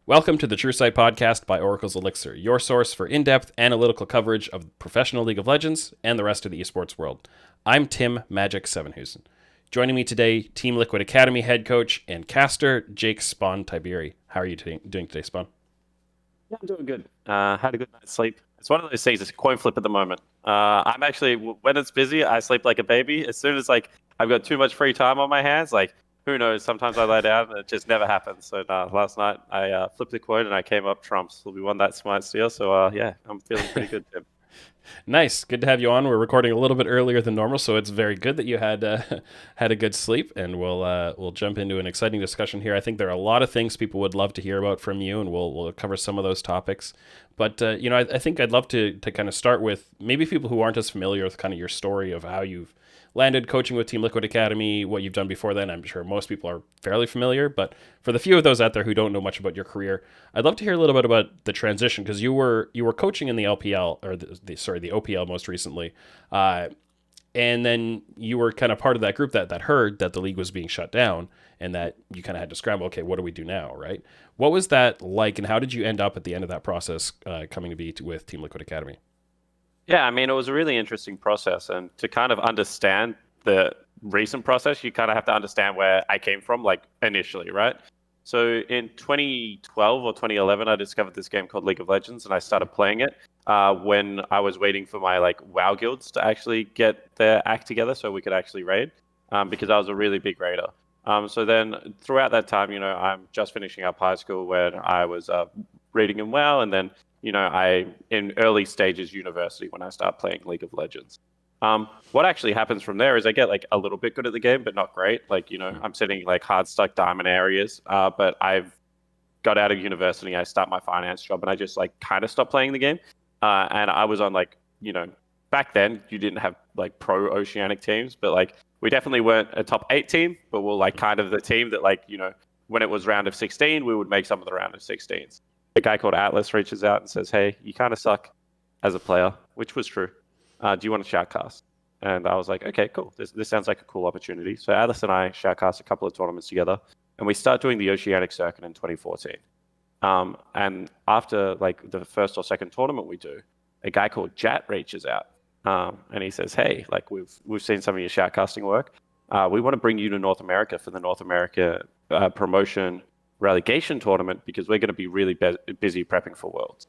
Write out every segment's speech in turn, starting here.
Welcome to the True Sight podcast by Oracle's Elixir, your source for in-depth analytical coverage of professional League of Legends and the rest of the esports world. I'm Tim Magic Sevenhusen. Joining me today, Team Liquid Academy head coach and caster Jake Spawn Tiberi. How are you doing today, Spawn? Yeah, I'm doing good. Had a good night's sleep. It's one of those things. It's a coin flip at the moment. I'm actually, when it's busy, I sleep like a baby. As soon as I've got too much free time on my hands, who knows? Sometimes I lie down and it just never happens. So last night I flipped the coin and I came up trumps. So we won that smart steal. So yeah, I'm feeling pretty good, Tim. Nice, good to have you on. We're recording a little bit earlier than normal, so it's very good that you had had a good sleep. And we'll jump into an exciting discussion here. I think there are a lot of things people would love to hear about from you, and we'll cover some of those topics. But I think I'd love to kind of start with maybe people who aren't as familiar with kind of your story of how you've landed coaching with Team Liquid Academy, what you've done before then. I'm sure most people are fairly familiar, but for the few of those out there who don't know much about your career, I'd love to hear a little bit about the transition, because you were coaching in the LPL, or the OPL most recently, and then you were kind of part of that group that heard that the league was being shut down and that you kind of had to scramble. Okay, what do we do now, right? What was that like, and how did you end up at the end of that process coming to be with Team Liquid Academy? Yeah, I mean, it was a really interesting process. And to kind of understand the recent process, you kind of have to understand where I came from, like initially, right? So in 2012 or 2011, I discovered this game called League of Legends and I started playing it when I was waiting for my WoW guilds to actually get their act together so we could actually raid because I was a really big raider. So then throughout that time, I'm just finishing up high school where I was reading in WoW, and then I in early stages university when I start playing League of Legends. What actually happens from there is I get a little bit good at the game, but not great. I'm sitting hard stuck diamond areas, but I've got out of university. I start my finance job, and I just kind of stopped playing the game. And I was on back then you didn't have pro Oceanic teams, but we definitely weren't a top 8 team, but we're kind of the team that when it was round of 16, we would make some of the round of 16s. A guy called Atlas reaches out and says, "Hey, you kind of suck as a player," which was true. Do you want to shoutcast? And I was like, okay, cool. This sounds like a cool opportunity. So Atlas and I shoutcast a couple of tournaments together, and we start doing the Oceanic circuit in 2014. And after the first or second tournament we do, a guy called Jat reaches out, and he says, "Hey, we've seen some of your shoutcasting work. We want to bring you to North America for the North America promotion relegation tournament because we're going to be really busy prepping for Worlds."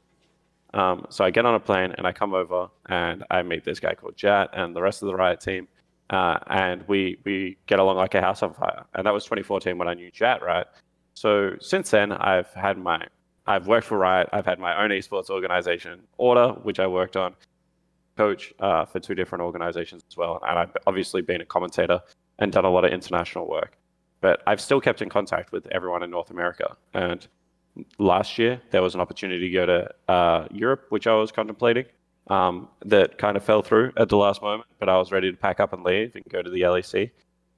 So I get on a plane and I come over and I meet this guy called Jat and the rest of the Riot team, and we get along like a house on fire. And that was 2014 when I knew Jat, right? So since then, I've worked for Riot. I've had my own esports organization, Order, which I worked on, coach for 2 different organizations as well. And I've obviously been a commentator and done a lot of international work. But I've still kept in contact with everyone in North America. And last year, there was an opportunity to go to Europe, which I was contemplating, that kind of fell through at the last moment. But I was ready to pack up and leave and go to the LEC.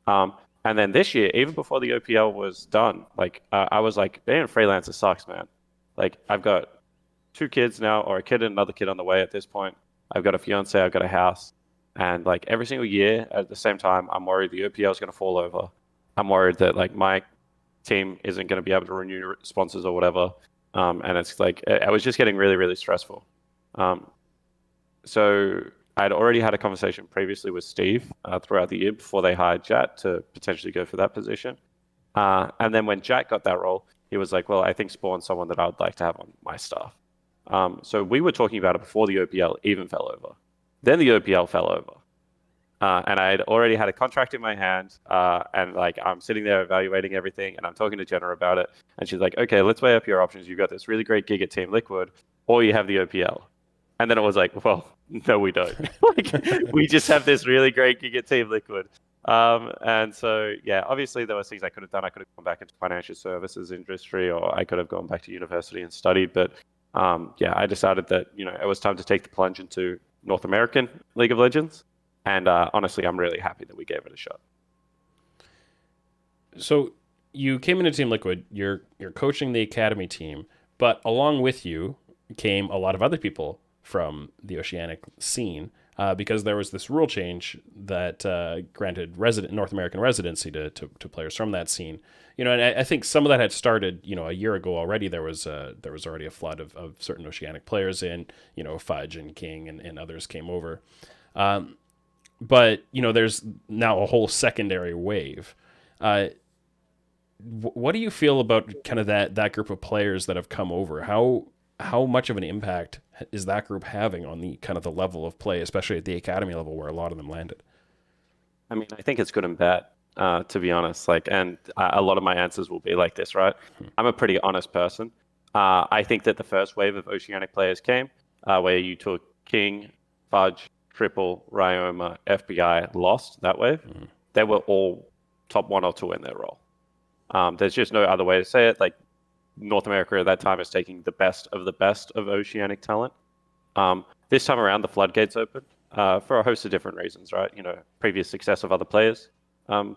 And then this year, even before the OPL was done, I was like, being a freelancer sucks, man. I've got 2 kids now, or a kid and another kid on the way at this point. I've got a fiance, I've got a house. And every single year at the same time, I'm worried the OPL is going to fall over. I'm worried that my team isn't going to be able to renew sponsors or whatever. And it's I was just getting really, really stressful. So I'd already had a conversation previously with Steve throughout the year before they hired Jat to potentially go for that position. And then when Jat got that role, he was like, well, I think Spawn's someone that I would like to have on my staff. So we were talking about it before the OPL even fell over. Then the OPL fell over. And I had already had a contract in my hand, and I'm sitting there evaluating everything, and I'm talking to Jenna about it, and she's like, "Okay, let's weigh up your options. You've got this really great gig at Team Liquid, or you have the OPL." And then it was like, "Well, no, we don't. We just have this really great gig at Team Liquid." And so, yeah, obviously there were things I could have done. I could have gone back into financial services industry, or I could have gone back to university and studied. But yeah, I decided that it was time to take the plunge into North American League of Legends. And honestly, I'm really happy that we gave it a shot. So you came into Team Liquid. You're coaching the academy team, but along with you came a lot of other people from the Oceanic scene. because there was this rule change that granted North American residency to players from that scene. And I think some of that had started, a year ago already. There was already a flood of certain Oceanic players in, Fudge and King and others came over. But, there's now a whole secondary wave. What do you feel about kind of that group of players that have come over? How much of an impact is that group having on the kind of the level of play, especially at the academy level where a lot of them landed? I mean, I think it's good and bad, to be honest. And a lot of my answers will be like this, right? I'm a pretty honest person. I think that the first wave of Oceanic players came, where you took King, Fudge, Triple, Ryoma, FBI, Lost, that wave. They were all top 1 or 2 in their role. There's just no other way to say it. Like, North America at that time is taking the best of Oceanic talent. This time around, the floodgates opened for a host of different reasons, right? Previous success of other players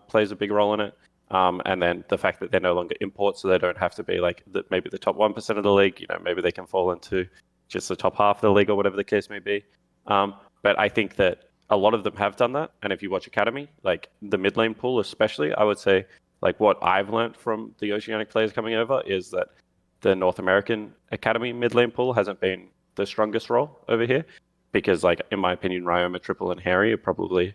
plays a big role in it. And then the fact that they're no longer imports, so they don't have to be like maybe the top 1% of the league. Maybe they can fall into just the top half of the league or whatever the case may be. But I think that a lot of them have done that. And if you watch Academy, like the mid lane pool especially, I would say like what I've learned from the Oceanic players coming over is that the North American Academy mid lane pool hasn't been the strongest role over here. Because like, in my opinion, Ryoma, Triple, and Haeri are probably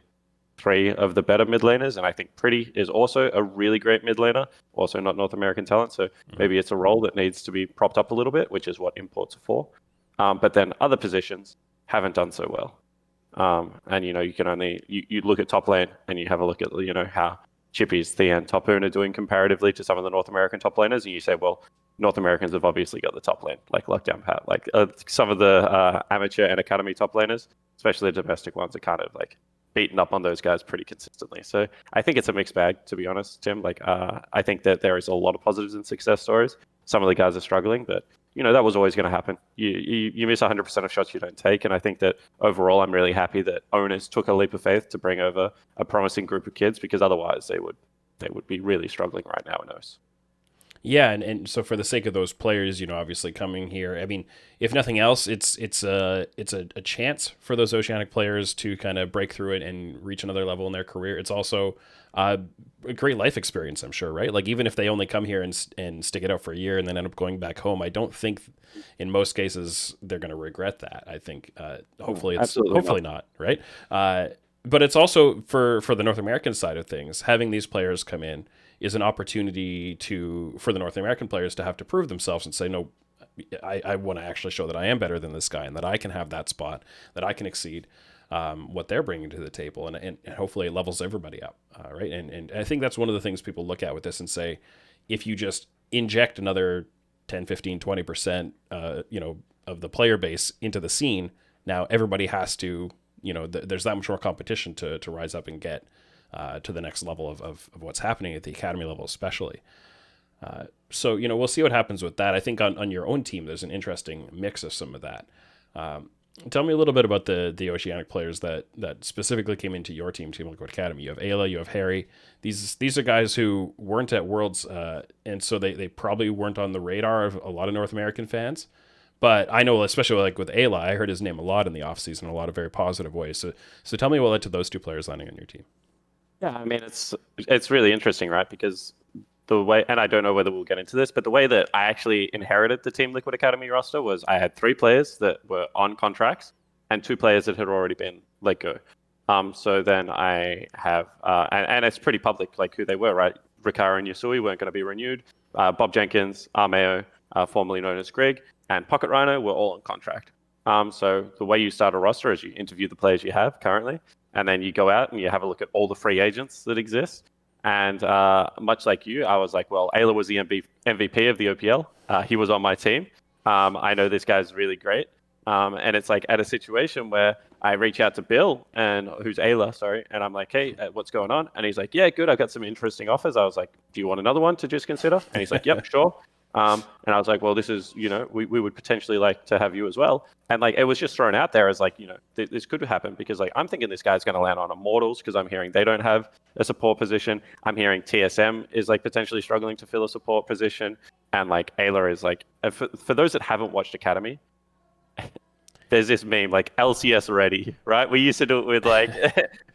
3 of the better mid laners. And I think Pretty is also a really great mid laner, also not North American talent. So maybe it's a role that needs to be propped up a little bit, which is what imports are for. But then other positions haven't done so well. And, you can only, you look at top lane and you have a look at, how Chippy's, Thean, Topoon are doing comparatively to some of the North American top laners. And you say, well, North Americans have obviously got the top lane, like Lockdown Pat. Like some of the amateur and academy top laners, especially the domestic ones, are kind of like beaten up on those guys pretty consistently. So I think it's a mixed bag, to be honest, Tim. Like I think that there is a lot of positives and success stories. Some of the guys are struggling, but that was always going to happen. You miss 100% of shots you don't take, and I think that overall, I'm really happy that owners took a leap of faith to bring over a promising group of kids, because otherwise they would be really struggling right now in OS. Yeah, and so for the sake of those players, obviously coming here, I mean, if nothing else, it's a chance for those Oceanic players to kind of break through it and reach another level in their career. It's also a great life experience, I'm sure, right? Like, even if they only come here and stick it out for a year and then end up going back home, I don't think in most cases they're going to regret that. I think hopefully not, right? But it's also for the North American side of things, having these players come in is an opportunity for the North American players to have to prove themselves and say, no, I want to actually show that I am better than this guy and that I can have that spot, that I can exceed what they're bringing to the table. And hopefully it levels everybody up, right? And I think that's one of the things people look at with this and say, if you just inject another 10, 15, 20%, of the player base into the scene, now everybody has to, there's that much more competition to rise up and get to the next level of what's happening at the academy level, especially. So, we'll see what happens with that. I think on your own team, there's an interesting mix of some of that. Tell me a little bit about the Oceanic players that specifically came into your team Liquid Academy. You have Eyla, you have Haeri. These are guys who weren't at Worlds, and so they probably weren't on the radar of a lot of North American fans. But I know, especially like with Eyla, I heard his name a lot in the offseason in a lot of very positive ways. So tell me what led to those 2 players landing on your team. Yeah, I mean, it's really interesting, right? Because the way, and I don't know whether we'll get into this, but the way that I actually inherited the Team Liquid Academy roster was I had 3 players that were on contracts and 2 players that had already been let go. So then I have, and it's pretty public, like who they were, right? Rikara and Yasui weren't going to be renewed. Bob Jenkins, Armao, formerly known as Greg, and Pocket Rhino were all on contract. So the way you start a roster is you interview the players you have currently, and then you go out and you have a look at all the free agents that exist. And much like you, I was like, well, Eyla was the MVP of the OPL. He was on my team. I know this guy's really great. And it's like at a situation where I reach out to Bill, who's Eyla, sorry, and I'm like, hey, what's going on? And he's like, yeah, good. I've got some interesting offers. I was like, do you want another one to just consider? And he's like, yep, sure. And I was like, well, this is, we would potentially like to have you as well. And like, it was just thrown out there as like, this could happen because like, I'm thinking this guy's going to land on Immortals because I'm hearing they don't have a support position. I'm hearing TSM is like potentially struggling to fill a support position. And like Eyla is like, for those that haven't watched Academy, there's this meme like LCS ready, right? We used to do it with like,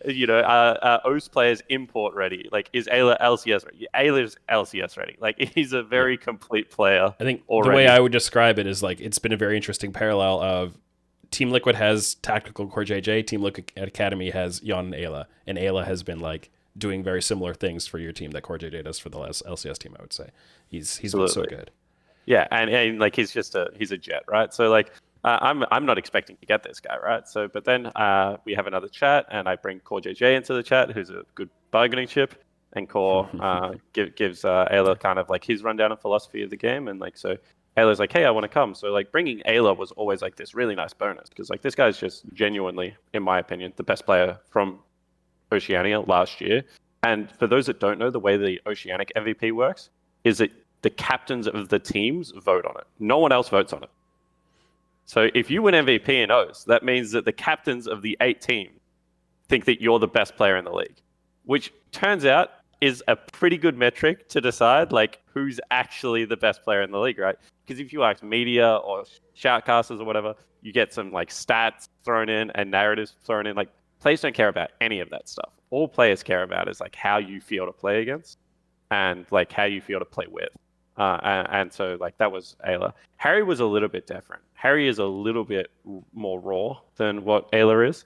OS players import ready. Like, is Eyla LCS ready? Ayla's LCS ready. Like, he's a very complete player. I think already. The way I would describe it is like it's been a very interesting parallel of Team Liquid has tactical CoreJJ, Team Liquid Academy has Yeon and Ayla has been like doing very similar things for your team that CoreJJ does for the last LCS team. I would say he's been so good. Yeah, and like he's a jet, right? So like I'm not expecting to get this guy, right? So but then we have another chat, and I bring CoreJJ into the chat, who's a good bargaining chip, and Core gives Ayla kind of like his rundown of philosophy of the game, and like so Ayla's like, hey, I want to come. So like bringing Ayla was always like this really nice bonus because like this guy's just genuinely, in my opinion, the best player from Oceania last year. And for those that don't know, the way the Oceanic MVP works is that the captains of the teams vote on it. No one else votes on it. So if you win MVP in OS, that means that the captains of the 8 teams think that you're the best player in the league, which turns out is a pretty good metric to decide like who's actually the best player in the league, right? Because if you ask media or shoutcasters or whatever, you get some like stats thrown in and narratives thrown in. Like players don't care about any of that stuff. All players care about is like how you feel to play against and like how you feel to play with. And so like that was Ayla. Haeri was a little bit different. Haeri is a little bit more raw than what Ayla is.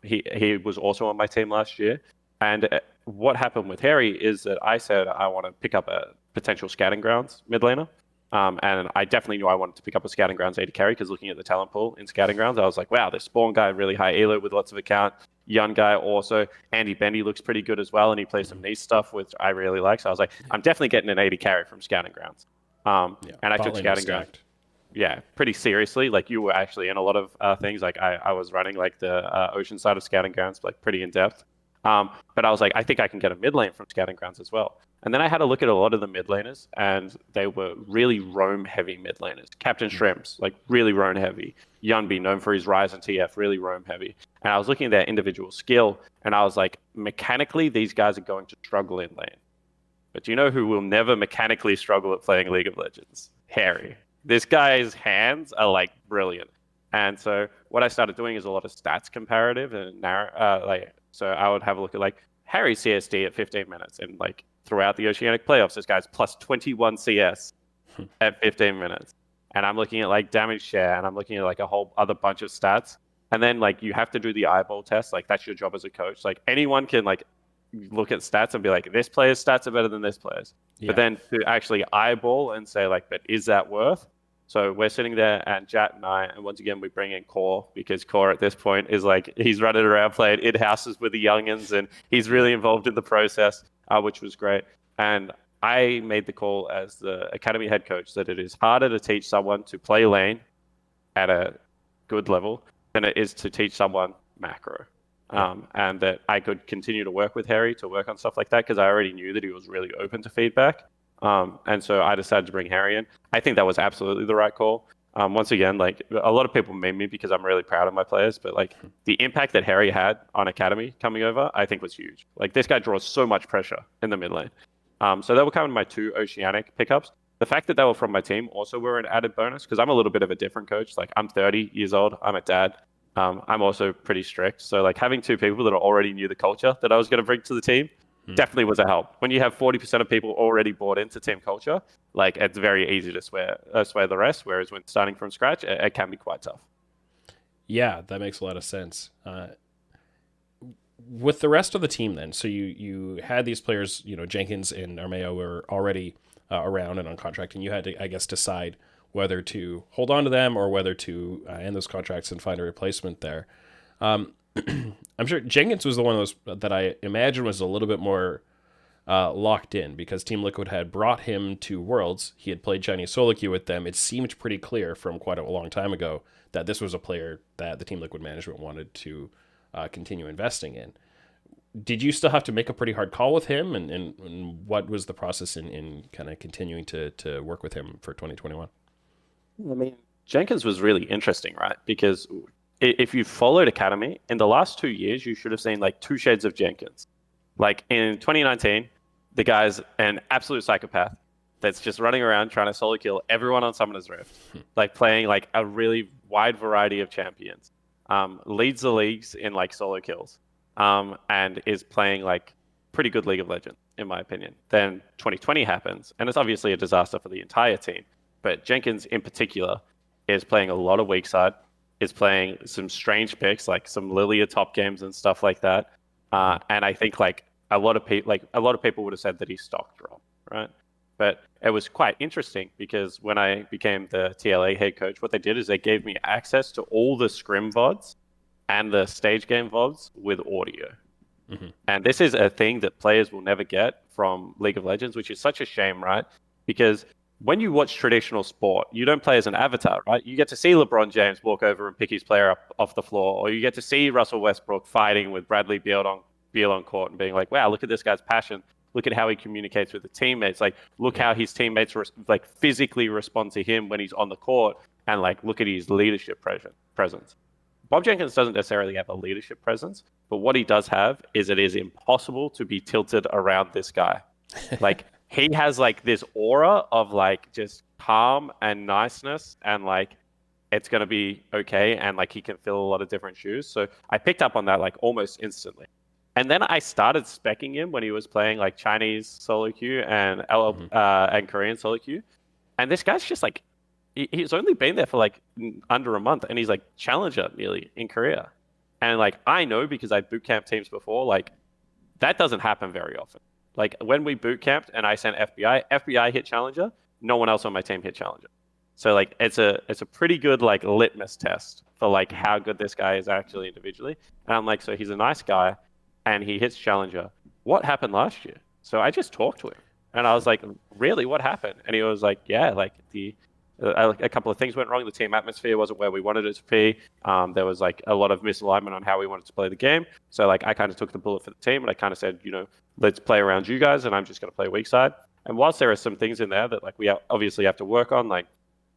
He was also on my team last year. And what happened with Haeri is that I said I want to pick up a potential scouting grounds mid laner. And I definitely knew I wanted to pick up a scouting grounds AD carry because looking at the talent pool in scouting grounds, I was like, wow, this Spawn guy really high elo with lots of account. Young guy also. Andy Bendy looks pretty good as well, and he plays some niche stuff, which I really like. So I was like, I'm definitely getting an AD carry from scouting grounds. And I took scouting grounds. Yeah, pretty seriously. Like you were actually in a lot of things. Like I was running like the ocean side of scouting grounds, like pretty in depth. But I was like, I think I can get a mid lane from scouting grounds as well. And then I had a look at a lot of the mid laners, and they were really roam heavy mid laners. Captain Shrimps, like really roam heavy. Yunbi, known for his Rise and TF, really roam heavy. And I was looking at their individual skill, and I was like, mechanically, these guys are going to struggle in lane. But do you know who will never mechanically struggle at playing League of Legends? Haeri. This guy's hands are like brilliant. And so what I started doing is a lot of stats comparative and so I would have a look at like Haeri CSD at 15 minutes, and like throughout the Oceanic playoffs, this guy's plus 21 CS at 15 minutes. And I'm looking at like damage share, and I'm looking at like a whole other bunch of stats. And then like you have to do the eyeball test. Like that's your job as a coach. Like anyone can like look at stats and be like, this player's stats are better than this player's. Yeah. But then to actually eyeball and say like, but is that worth? So we're sitting there, and Jat and I, and once again, we bring in Core, because Core at this point is like, he's running around playing in-houses with the youngins, and he's really involved in the process, which was great. And I made the call as the Academy head coach that it is harder to teach someone to play lane at a good level than it is to teach someone macro. And that I could continue to work with Haeri to work on stuff like that, because I already knew that he was really open to feedback. And so I decided to bring Haeri in. I think that was absolutely the right call. Once again, like a lot of people meme me because I'm really proud of my players, but like the impact that Haeri had on Academy coming over, I think was huge. Like this guy draws so much pressure in the mid lane. So that were kind of my 2 Oceanic pickups. The fact that they were from my team also were an added bonus, because I'm a little bit of a different coach. Like I'm 30 years old, I'm a dad. I'm also pretty strict. So like having 2 people that already knew the culture that I was going to bring to the team definitely was a help. When you have 40% of people already bought into team culture, like it's very easy to sway the rest. Whereas when starting from scratch, it can be quite tough. Yeah, that makes a lot of sense. With the rest of the team then, so you had these players, Jenkins and Armao were already around and on contract, and you had to, I guess, decide whether to hold on to them or whether to end those contracts and find a replacement there. I'm sure Jenkins was the one of those that I imagine was a little bit more locked in, because Team Liquid had brought him to Worlds. He had played Chinese solo queue with them. It seemed pretty clear from quite a long time ago that this was a player that the Team Liquid management wanted to continue investing in. Did you still have to make a pretty hard call with him, and what was the process in kind of continuing to work with him for 2021? I mean, Jenkins was really interesting, right? Because if you followed Academy, in the last 2 years, you should have seen like 2 shades of Jenkins. Like in 2019, the guy's an absolute psychopath that's just running around trying to solo kill everyone on Summoner's Rift, like playing like a really wide variety of champions, leads the leagues in like solo kills, and is playing like pretty good League of Legends, in my opinion. Then 2020 happens, and it's obviously a disaster for the entire team. But Jenkins in particular is playing a lot of weak side, is playing some strange picks, like some Lilia top games and stuff like that. And I think like a lot of people would have said that he stocked wrong, right? But it was quite interesting because when I became the TLA head coach, what they did is they gave me access to all the scrim VODs and the stage game VODs with audio. Mm-hmm. And this is a thing that players will never get from League of Legends, which is such a shame, right? Because when you watch traditional sport, you don't play as an avatar, right? You get to see LeBron James walk over and pick his player up off the floor, or you get to see Russell Westbrook fighting with Bradley Beal on court and being like, wow, look at this guy's passion. Look at how he communicates with the teammates. Like, look how his teammates like physically respond to him when he's on the court, and like, look at his leadership presence. Bob Jenkins doesn't necessarily have a leadership presence, but what he does have is it is impossible to be tilted around this guy. Like, he has like this aura of like just calm and niceness, and like it's going to be okay, and like he can fill a lot of different shoes. So I picked up on that like almost instantly. And then I started speccing him when he was playing like Chinese solo queue and and Korean solo queue. And this guy's just like, he's only been there for like under a month, and he's like challenger nearly in Korea. And like, I know because I boot camp teams before, like that doesn't happen very often. Like when we boot camped and I sent FBI hit challenger, no one else on my team hit challenger. So like, it's a pretty good like litmus test for like how good this guy is actually individually. And I'm like, so he's a nice guy, and he hits challenger. What happened last year? So I just talked to him, and I was like, really, what happened? And he was like, yeah, like a couple of things went wrong. The team atmosphere wasn't where we wanted it to be. There was like a lot of misalignment on how we wanted to play the game. So like, I kind of took the bullet for the team, and I kind of said, let's play around you guys, and I'm just going to play weak side. And whilst there are some things in there that like we obviously have to work on, like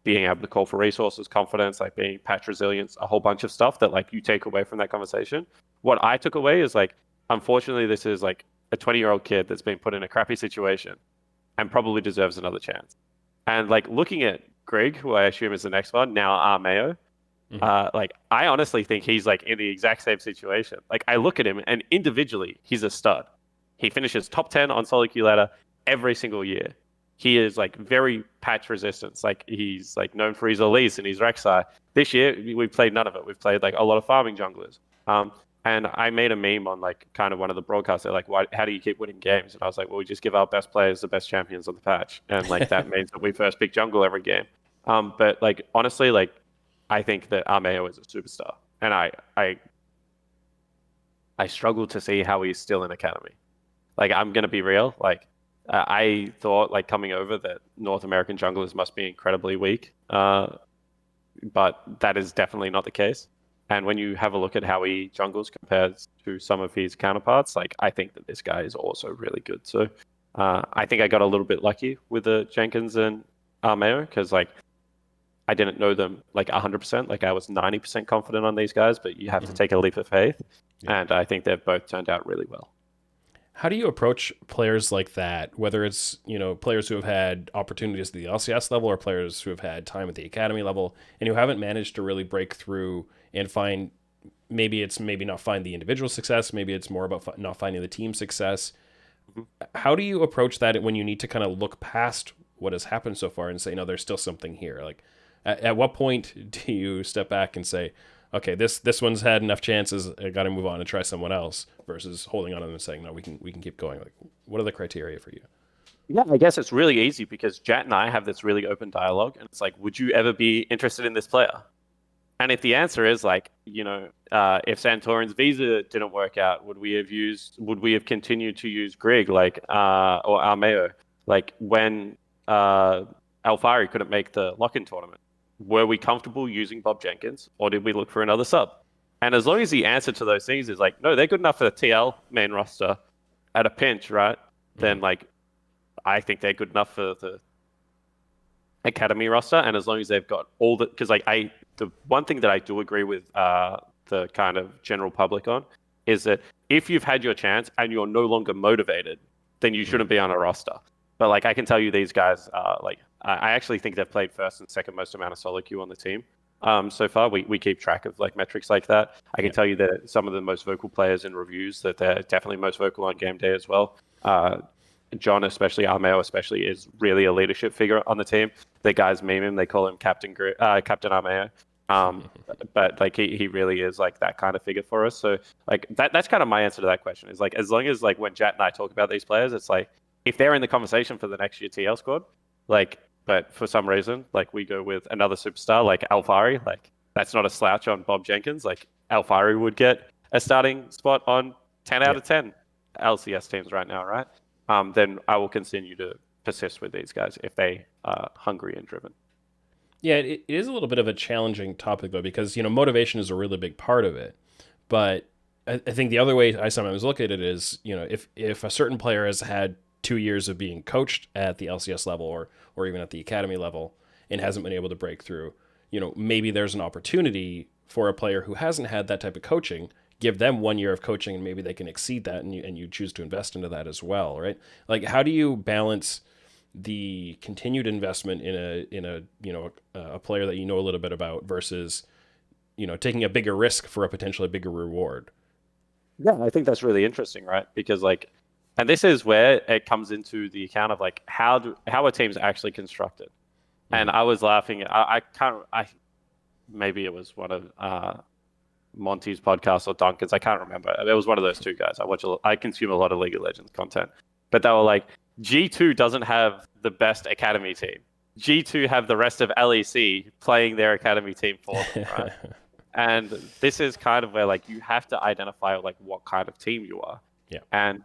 being able to call for resources, confidence, like being patch resilience, a whole bunch of stuff that like you take away from that conversation. What I took away is like, unfortunately, this is like a 20-year-old kid that's been put in a crappy situation and probably deserves another chance. And like looking at Greg, who I assume is the next one, now Armao, like I honestly think he's like in the exact same situation. Like I look at him and individually, he's a stud. He finishes top 10 on solo queue ladder every single year. He is like very patch resistance. Like he's like known for his Elise and his Rek'Sai. This year, we've played none of it. We've played like a lot of farming junglers. And I made a meme on like kind of one of the broadcasts. They're like, how do you keep winning games? And I was like, well, we just give our best players the best champions on the patch. And like that means that we first pick jungle every game. But like, honestly, like I think that Armao is a superstar. And I struggle to see how he's still in Academy. Like, I'm going to be real. Like, I thought like coming over that North American junglers must be incredibly weak. But that is definitely not the case. And when you have a look at how he jungles compared to some of his counterparts, like I think that this guy is also really good. So I think I got a little bit lucky with the Jenkins and Armao because like I didn't know them like 100%. Like I was 90% confident on these guys, but you have to take a leap of faith. Yeah. And I think they've both turned out really well. How do you approach players like that, whether it's, players who have had opportunities at the LCS level or players who have had time at the Academy level and who haven't managed to really break through and find, maybe not find the individual success, maybe it's more about not finding the team success. Mm-hmm. How do you approach that when you need to kind of look past what has happened so far and say, no, there's still something here? Like, at what point do you step back and say, okay, this one's had enough chances, I got to move on and try someone else, versus holding on and saying, no, we can keep going? Like, what are the criteria for you? Yeah, I guess it's really easy because Jat and I have this really open dialogue, and it's like, would you ever be interested in this player? And if the answer is like, if Santorin's visa didn't work out, would we have continued to use Greg or Armao? Like when Alfari couldn't make the lock-in tournament, were we comfortable using Bob Jenkins, or did we look for another sub? And as long as the answer to those things is like, no, they're good enough for the TL main roster at a pinch, right? Mm-hmm. Then like, I think they're good enough for the Academy roster. And as long as they've got all the, because like the one thing that I do agree with the kind of general public on is that if you've had your chance and you're no longer motivated, then you shouldn't be on a roster. But like I can tell you, these guys, like I actually think they've played first and second most amount of solo queue on the team. So far, we keep track of like metrics like that. I can tell you that some of the most vocal players in reviews, that they're definitely most vocal on game day as well. John, especially Armao, especially, is really a leadership figure on the team. The guys meme him; they call him Captain Armao. But like he really is like that kind of figure for us. So like that's kind of my answer to that question. Is like, as long as like when Jat and I talk about these players, it's like if they're in the conversation for the next year TL squad, like. But for some reason, like we go with another superstar like Alfari, like that's not a slouch on Bob Jenkins. Like Alfari would get a starting spot on 10 out of 10 LCS teams right now, right? Then I will continue to persist with these guys if they are hungry and driven. Yeah, it is a little bit of a challenging topic though, because motivation is a really big part of it. But I think the other way I sometimes look at it is, if a certain player has had 2 years of being coached at the LCS level or even at the academy level and hasn't been able to break through, maybe there's an opportunity for a player who hasn't had that type of coaching, give them 1 year of coaching and maybe they can exceed that, and you choose to invest into that as well, right? Like, how do you balance the continued investment in a player that a little bit about versus taking a bigger risk for a potentially bigger reward? Yeah, I think that's really interesting, right? Because like, and this is where it comes into the account of like how are teams actually constructed. And I was laughing. I maybe it was one of Monty's podcasts or Duncan's. I can't remember. It was one of those two guys. I consume a lot of League of Legends content, but they were like, G2 doesn't have the best academy team. G2 have the rest of LEC playing their academy team for them, right? And this is kind of where like you have to identify like what kind of team you are. Yeah. And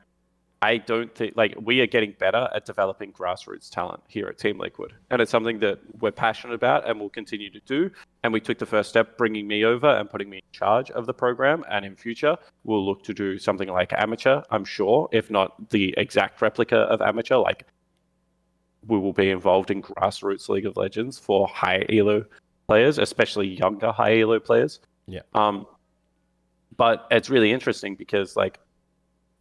I don't think, like, we are getting better at developing grassroots talent here at Team Liquid. And it's something that we're passionate about and will continue to do. And we took the first step bringing me over and putting me in charge of the program. And in future, we'll look to do something like amateur, I'm sure, if not the exact replica of amateur. Like, we will be involved in grassroots League of Legends for high elo players, especially younger high elo players. Yeah. But it's really interesting because, like,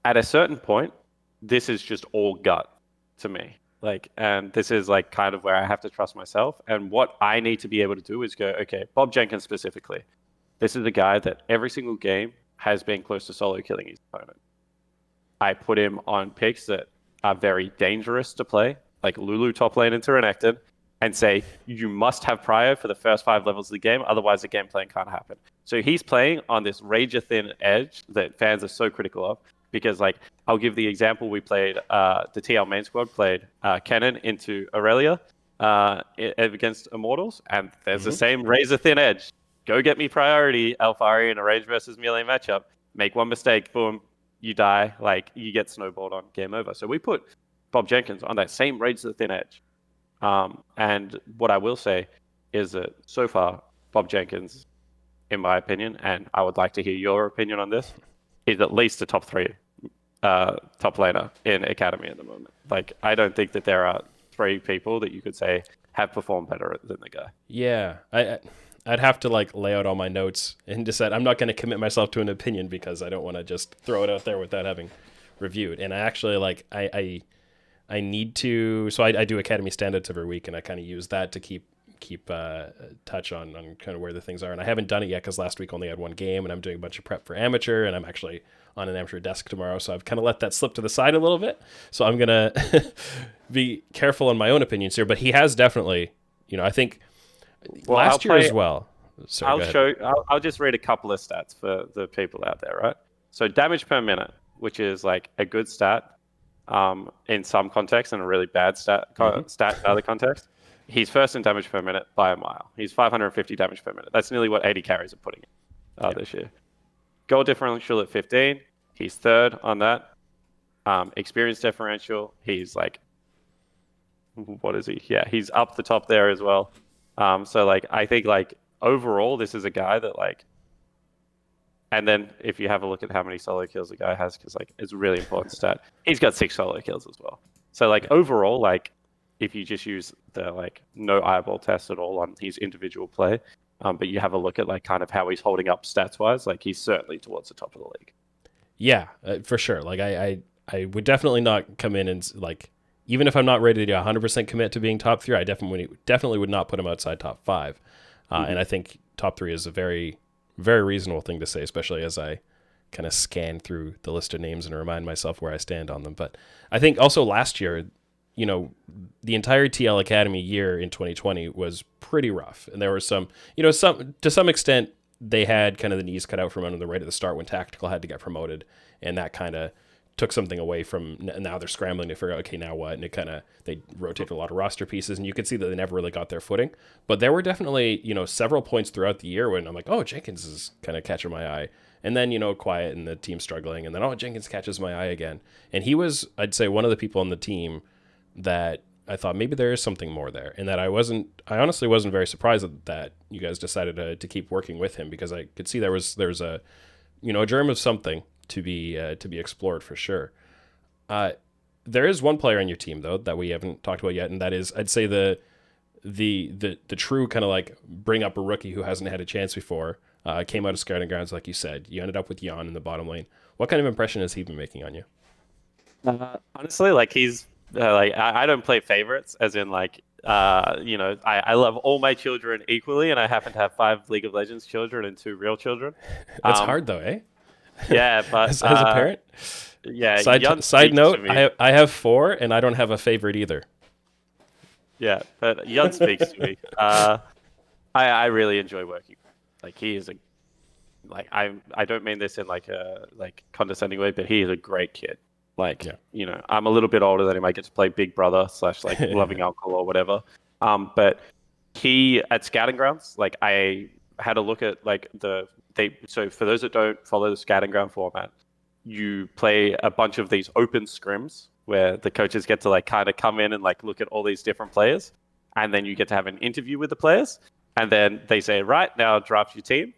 at a certain point, this is just all gut to me. Like, and this is like kind of where I have to trust myself. And what I need to be able to do is go, okay, Bob Jenkins specifically. This is a guy that every single game has been close to solo killing his opponent. I put him on picks that are very dangerous to play, like Lulu top lane into Renekton, and say, you must have prio for the first 5 levels of the game, otherwise the game playing can't happen. So he's playing on this razor thin edge that fans are so critical of. Because, like, I'll give the example, we played, the TL main squad played Kennen into Aurelia against Immortals, and there's the same razor-thin edge. Go get me priority, Alfari, in a range versus melee matchup. Make one mistake, boom, you die. Like, you get snowballed on, game over. So we put Bob Jenkins on that same razor-thin edge. And what I will say is that so far, Bob Jenkins, in my opinion, and I would like to hear your opinion on this, is at least a top 3 top laner in Academy at the moment. Like, I don't think that there are 3 people that you could say have performed better than the guy. Yeah, I'd have to like lay out all my notes and decide. I'm not going to commit myself to an opinion because I don't want to just throw it out there without having reviewed. And I actually like I need to. So I do Academy standouts every week, and I kind of use that to keep touch on kind of where the things are. And I haven't done it yet because last week only had 1 game, and I'm doing a bunch of prep for amateur, and I'm actually on an amateur desk tomorrow, so I've kind of let that slip to the side a little bit. So I'm gonna be careful on my own opinions here, but he has definitely, I think last year as well. Sorry, I'll just read a couple of stats for the people out there, right? So damage per minute, which is like a good stat in some contexts and a really bad stat in other contexts. He's first in damage per minute by a mile. He's 550 damage per minute. That's nearly what 80 carries are putting in this year. Goal differential at 15. He's 3rd on that. Experience differential. He's like, what is he? Yeah, he's up the top there as well. So like, I think like overall, this is a guy that like, and then if you have a look at how many solo kills the guy has, because like it's a really important stat, he's got 6 solo kills as well. So like overall, like if you just use the like no eyeball test at all on his individual play, but you have a look at like kind of how he's holding up stats wise, like he's certainly towards the top of the league. Yeah, for sure. Like I would definitely not come in and like, even if I'm not ready to 100% commit to being top 3, I definitely would not put him outside top 5. And I think top 3 is a very, very reasonable thing to say, especially as I kind of scan through the list of names and remind myself where I stand on them. But I think also last year, you know, the entire TL Academy year in 2020 was pretty rough. And there were some, you know, to some extent, they had kind of the knees cut out from under them right at the start when Tactical had to get promoted. And that kind of took something away from, now they're scrambling to figure out, okay, now what? And it kind of, they rotated a lot of roster pieces, and you could see that they never really got their footing. But there were definitely, you know, several points throughout the year when I'm like, oh, Jenkins is kind of catching my eye. And then, you know, quiet and the team struggling. And then, oh, Jenkins catches my eye again. And he was, I'd say, one of the people on the team that I thought maybe there is something more there. And that I honestly wasn't very surprised that you guys decided to keep working with him, because I could see there's a, you know, a germ of something to be explored for sure. There is one player on your team though that we haven't talked about yet, and that is, I'd say, the true kind of like bring up a rookie who hasn't had a chance before. Came out of Scouting Grounds, like you said. You ended up with Yeon in the bottom lane. What kind of impression has he been making on you? Honestly, like he's like I don't play favorites, as in like you know, I love all my children equally, and I happen to have 5 League of Legends children and 2 real children. That's hard though, eh? Yeah, but as a parent. Yeah. Side note, I have 4, and I don't have a favorite either. Yeah, but Yeon speaks to me. I really enjoy working. Like he is I don't mean this in like a condescending way, but he is a great kid. Like, you know, I'm a little bit older than him. I get to play big brother / like loving uncle or whatever. But he at Scouting Grounds, like I had a look at like so for those that don't follow the Scouting Ground format, you play a bunch of these open scrims where the coaches get to like kind of come in and like look at all these different players, and then you get to have an interview with the players, and then they say, right, now draft your team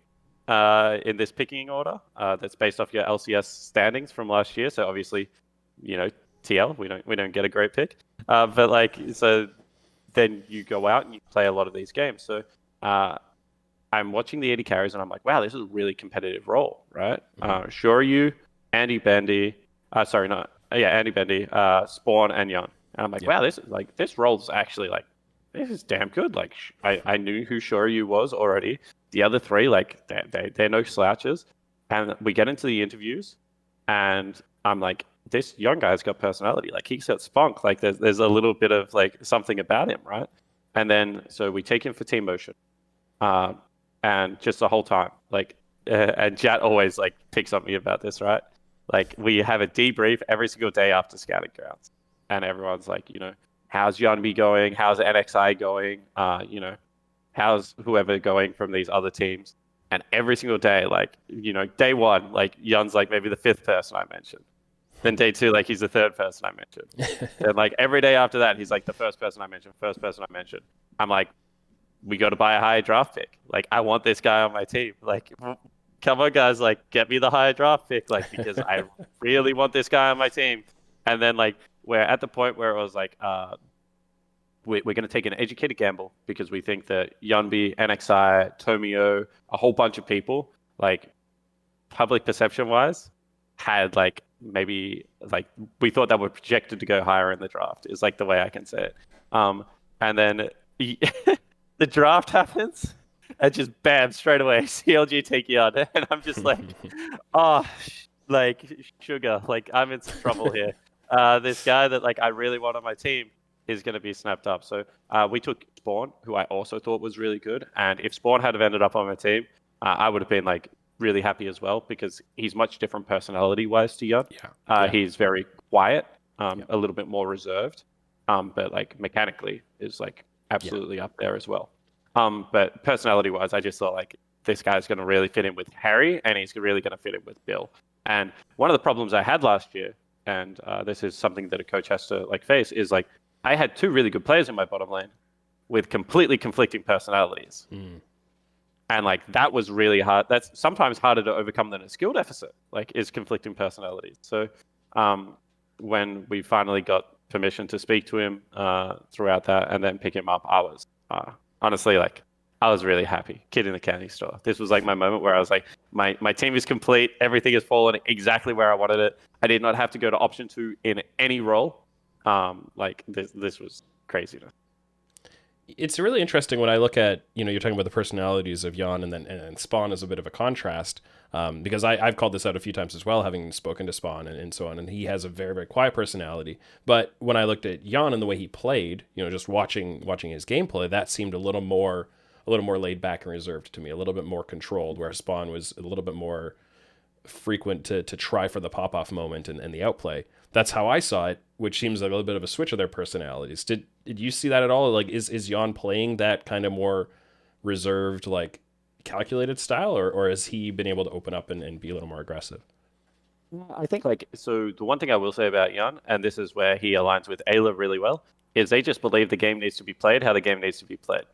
in this picking order that's based off your LCS standings from last year. So obviously, you know, TL, we don't get a great pick, but like, so then you go out and you play a lot of these games. So I'm watching the 80 carries and I'm like, wow, this is a really competitive role, right? Shoryu, Andy Bendy, Andy Bendy, Spawn, and Yeon. And I'm like, wow, this role's actually like, this is damn good. Like, I knew who Shoryu was already. The other 3, like, they're no slouches. And we get into the interviews, and I'm like, this young guy's got personality. Like, he's got spunk. Like, there's a little bit of like something about him, right? And then so we take him for team motion. And just the whole time, like, and Jat always like picks on me about this, right? Like, we have a debrief every single day after Scouting Grounds, and everyone's like, you know, how's Yeonbi going? How's NXI going? You know, how's whoever going from these other teams? And every single day, like, you know, day 1, like Yeon's like maybe the 5th person I mentioned. Then day 2, like he's the 3rd person I mentioned. And like every day after that, he's like the first person I mentioned. I'm like, we got to buy a higher draft pick. Like, I want this guy on my team. Like, come on, guys, like, get me the higher draft pick, like, because I really want this guy on my team. And then, like, we're at the point where it was like, we're going to take an educated gamble because we think that Yeonbi, NXI, Tomio, a whole bunch of people, like, public perception-wise, had, like, maybe, like, we thought that were projected to go higher in the draft, is, like, the way I can say it. And then the draft happens, and just bam, straight away, CLG take Yeon, and I'm just like, oh, like, sugar, like, I'm in some trouble here. This guy that, like, I really want on my team is going to be snapped up. So we took Spawn, who I also thought was really good, and if Spawn had have ended up on my team, I would have been, like, really happy as well, because he's much different personality-wise to Yeon. He's very quiet, a little bit more reserved, but, like, mechanically is, like, absolutely up there as well. But personality-wise, I just thought, like, this guy's going to really fit in with Harry, and he's really going to fit in with Bill. And one of the problems I had last year, and this is something that a coach has to, like, face, is, like, I had 2 really good players in my bottom lane with completely conflicting personalities. And, like, that was really hard. That's sometimes harder to overcome than a skill deficit, like, is conflicting personalities. So when we finally got permission to speak to him throughout that and then pick him up, I was honestly, like, I was really happy. Kid in the candy store. This was like my moment where I was like, my team is complete. Everything has fallen exactly where I wanted it. I did not have to go to option 2 in any role. Like, this was craziness. it's really interesting when I look at, you're talking about the personalities of Yeon and Spawn as a bit of a contrast, because I've called this out a few times as well, having spoken to Spawn and so on, and he has a very, very quiet personality. But when I looked at Yeon and the way he played, just watching his gameplay, that seemed a little more laid back and reserved to me, a little bit more controlled, where Spawn was a little bit more frequent to try for the pop-off moment and the outplay. That's how I saw it, which seems like a little bit of a switch of their personalities. Did you see that at all? Like, is Yeon playing that kind of more reserved, like calculated style, or has he been able to open up and be a little more aggressive? I think so the one thing I will say about Yeon, and this is where he aligns with Eyla really well, is they just believe the game needs to be played how the game needs to be played.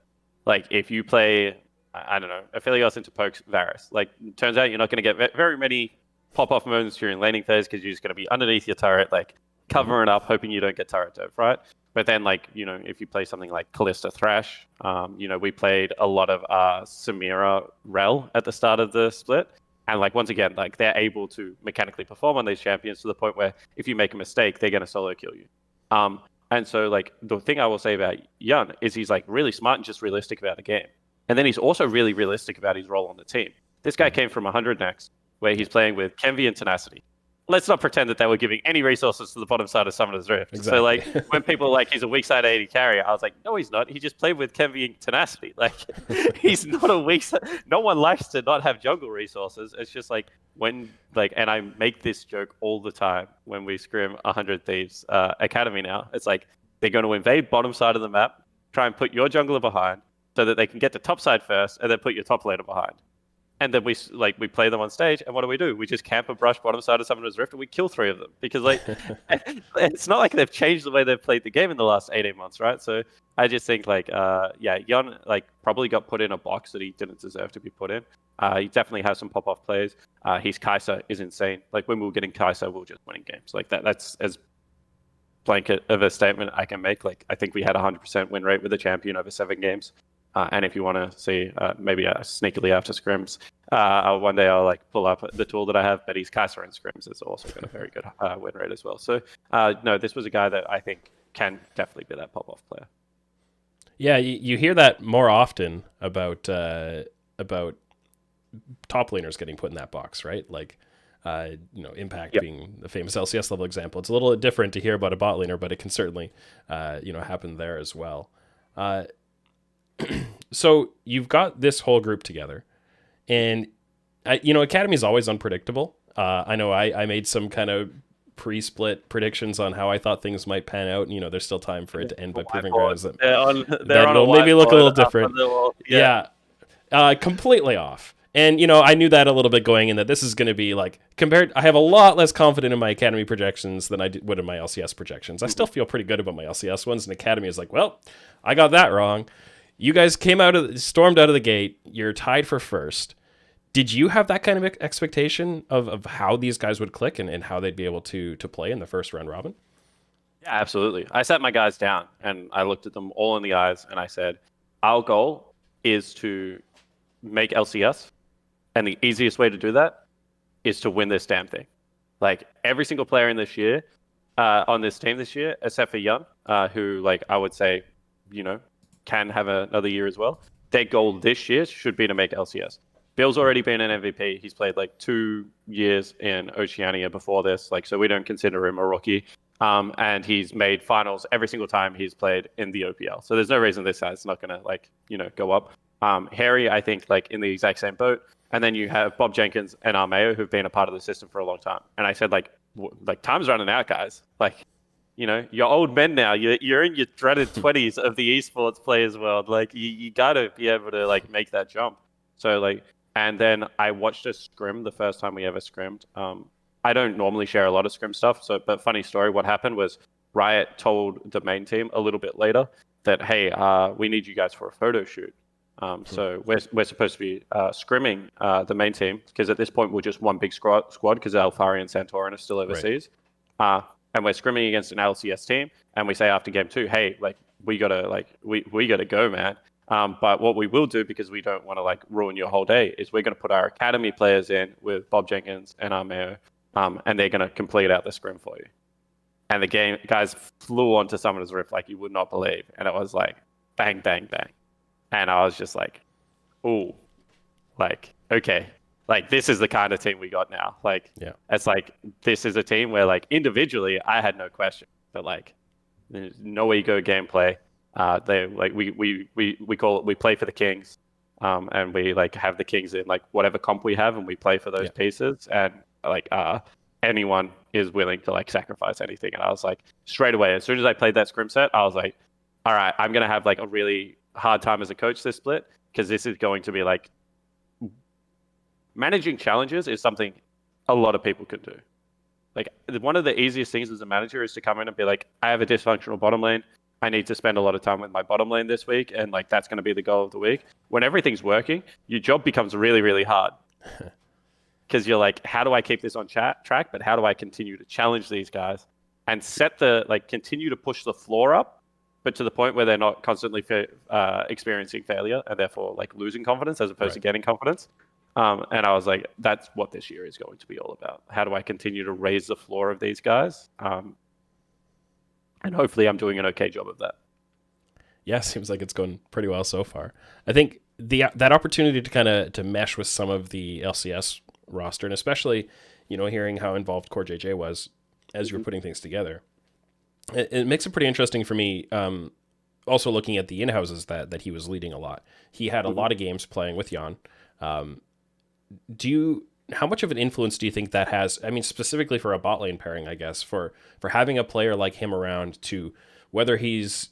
Like, if you play, I don't know, Aphelios into Pokes Varus, like, turns out you're not going to get very many pop-off moments during laning phase because you're just going to be underneath your turret, like, covering up, hoping you don't get turret dove, right? But then, like, if you play something like Kalista Thrash, we played a lot of Samira Rel at the start of the split. And, like, once again, like, they're able to mechanically perform on these champions to the point where if you make a mistake, they're going to solo kill you. And so, like, the thing I will say about Yeon is he's, like, really smart and just realistic about the game. And then he's also really realistic about his role on the team. This guy came from 100 next, where he's playing with Kenvi and Tenacity. Let's not pretend that they were giving any resources to the bottom side of Summoner's Rift. Exactly. So, like, when people are like, he's a weak side AD carry, I was like, no, he's not. He just played with Kenvi and Tenacity. Like, he's not a weak side. No one likes to not have jungle resources. It's just like, and I make this joke all the time when we scrim 100 Thieves Academy now. It's like, they're going to invade bottom side of the map, try and put your jungler behind so that they can get to top side first, and then put your top laner behind. And then we play them on stage, and what do? We just camp and brush bottom side of Summoner's Rift, and we kill 3 of them. Because, like, it's not like they've changed the way they've played the game in the last 18 months, right? So I just think, Yeon, probably got put in a box that he didn't deserve to be put in. He definitely has some pop-off plays. His Kai'Sa is insane. Like, when we were getting Kai'Sa, we were just winning games. Like, that's as blanket of a statement I can make. Like, I think we had a 100% win rate with the champion over 7 games. And if you want to see maybe sneakily after scrims, one day I'll pull up the tool that I have. But his Kai'Sa in scrims has also got a very good win rate as well. So no, this was a guy that I think can definitely be that pop-off player. Yeah, you hear that more often about top laners getting put in that box, right? Like, Impact being the famous LCS level example. It's a little different to hear about a bot laner, but it can certainly happen there as well. So you've got this whole group together, and Academy is always unpredictable. I know I made some kind of pre-split predictions on how I thought things might pan out. There's still time for it to end by proving grounds that will maybe look a little different. Completely off. And, I knew that a little bit going in, that this is going to be I have a lot less confident in my Academy projections than I would in my LCS projections. I still feel pretty good about my LCS ones, and Academy is well, I got that wrong. You guys stormed out of the gate. You're tied for first. Did you have that kind of expectation of how these guys would click and how they'd be able to play in the first round robin? Yeah, absolutely. I sat my guys down and I looked at them all in the eyes and I said, our goal is to make LCS. And the easiest way to do that is to win this damn thing. Every single player in this year, on this team this year, except for Yeon, who I would say, can have another year as well. Their goal this year should be to make LCS. Bill's already been an MVP. He's played 2 years in Oceania before this, so we don't consider him a rookie. And he's made finals every single time he's played in the OPL. So there's no reason this guy's not gonna go up. Haeri, I think in the exact same boat. And then you have Bob Jenkins and Armao, who've been a part of the system for a long time. And I said time's running out, guys. You're old men now. You're in your dreaded 20s of the esports players world. You gotta be able to make that jump. So and then I watched a scrim the first time we ever scrimmed. I don't normally share a lot of scrim stuff. But funny story, what happened was Riot told the main team a little bit later that, hey, we need you guys for a photo shoot. So we're supposed to be scrimming the main team because at this point we're just one big squad because Alfari and Santorin are still overseas. Right. And we're scrimming against an LCS team, and we say after game 2, hey, we gotta go, man. But what we will do, because we don't want to ruin your whole day, is we're gonna put our academy players in with Bob Jenkins and Armao, and they're gonna complete out the scrim for you. And the guys flew onto Summoner's Rift like you would not believe, and it was bang, bang, bang. And I was just like, ooh, like, okay, like this is the kind of team we got now. Like, Yeah. it's like, this is a team where like individually I had no question, but like there's no ego gameplay. They like we call it, we play for the Kings, and we like have the Kings in like whatever comp we have, and we play for those pieces, and like anyone is willing to like sacrifice anything. And I was like, straight away, as soon as I played that scrim set, I was like, all right, I'm gonna have like a really hard time as a coach this split, because this is going to be like, managing challenges is something a lot of people can do. Like, one of the easiest things as a manager is to come in and be like, I have a dysfunctional bottom lane. I need to spend a lot of time with my bottom lane this week, and like that's going to be the goal of the week. When everything's working, your job becomes really, really hard. Because you're like, how do I keep this on track? But how do I continue to challenge these guys and continue to push the floor up, but to the point where they're not constantly experiencing failure and therefore like losing confidence as opposed to getting confidence. And I was like, that's what this year is going to be all about. How do I continue to raise the floor of these guys? And hopefully I'm doing an okay job of that. Yeah, seems like it's going pretty well so far. I think that opportunity to kind of to mesh with some of the LCS roster, and especially, hearing how involved CoreJJ was as you were putting things together, it makes it pretty interesting for me. Also looking at the in-houses that he was leading a lot. He had a lot of games playing with Yeon. How much of an influence do you think that has? I mean, specifically for a bot lane pairing, I guess, for having a player like him around, to whether he's,